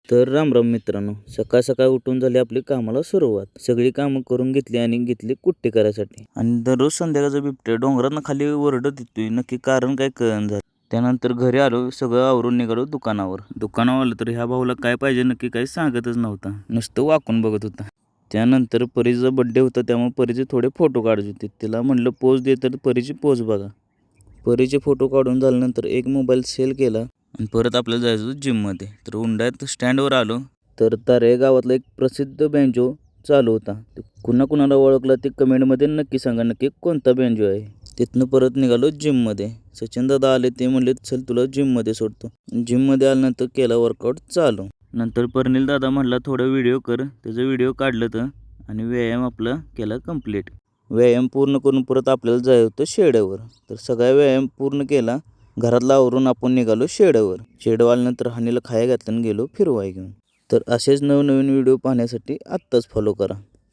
तर राम राम मित्रांनो, सकाळ सकाळ उठून झाली आपली कामाला सुरुवात. सगळी कामं करून घेतली आणि घेतली कुट्टी करायसाठी. आणि दररोज संध्याकाळचा बिबट्या डोंगरातनं खाली ओरडत येतोय, नक्की कारण काय कळेना झालं. त्यानंतर घरी आलो, सगळं आवरून निघालो दुकानावर. दुकानावर आलं तर ह्या भाऊला काय पाहिजे नक्की काही सांगतच नव्हता, नुसतं वाकून बघत होता. त्यानंतर परीचा बड्डे होता, त्यामुळे परीचे थोडे फोटो काढत होते. तिला म्हणलं पोज दे, तर परीची पोज बघा. परीचे फोटो काढून झाल्यानंतर एक मोबाईल सेल केला आणि परत आपल्याला जायचं होतं जिममध्ये. तर उंडायत स्टँडवर आलो तर तारे गावातला एक प्रसिद्ध बँजो चालू होता. कुणा कुणाला ओळखला ते कमेंटमध्ये नक्की सांगा, नक्की कोणता बँजो आहे. तिथनं परत निघालो जिममध्ये. सचिन दादा आले, ते म्हणले चल तुला जिममध्ये सोडतो. जिममध्ये आल्यानंतर केला वर्कआउट चालू. नंतर परनील दादा म्हटला थोडं व्हिडिओ कर. त्याचं व्हिडिओ काढलं तर आणि व्यायाम आपला केला कंप्लीट. व्यायाम पूर्ण करून परत आपल्याला जायचं होतं शेडावर. तर सगळा व्यायाम पूर्ण केला. घरातला आवरून आपण निघालो शेडावर. शेडवर आल्यानंतर हानीला खाया घातलं आणि गेलो फिरवाय घेऊन. तर असेच नवनवीन व्हिडिओ पाहण्यासाठी आत्ताच फॉलो करा.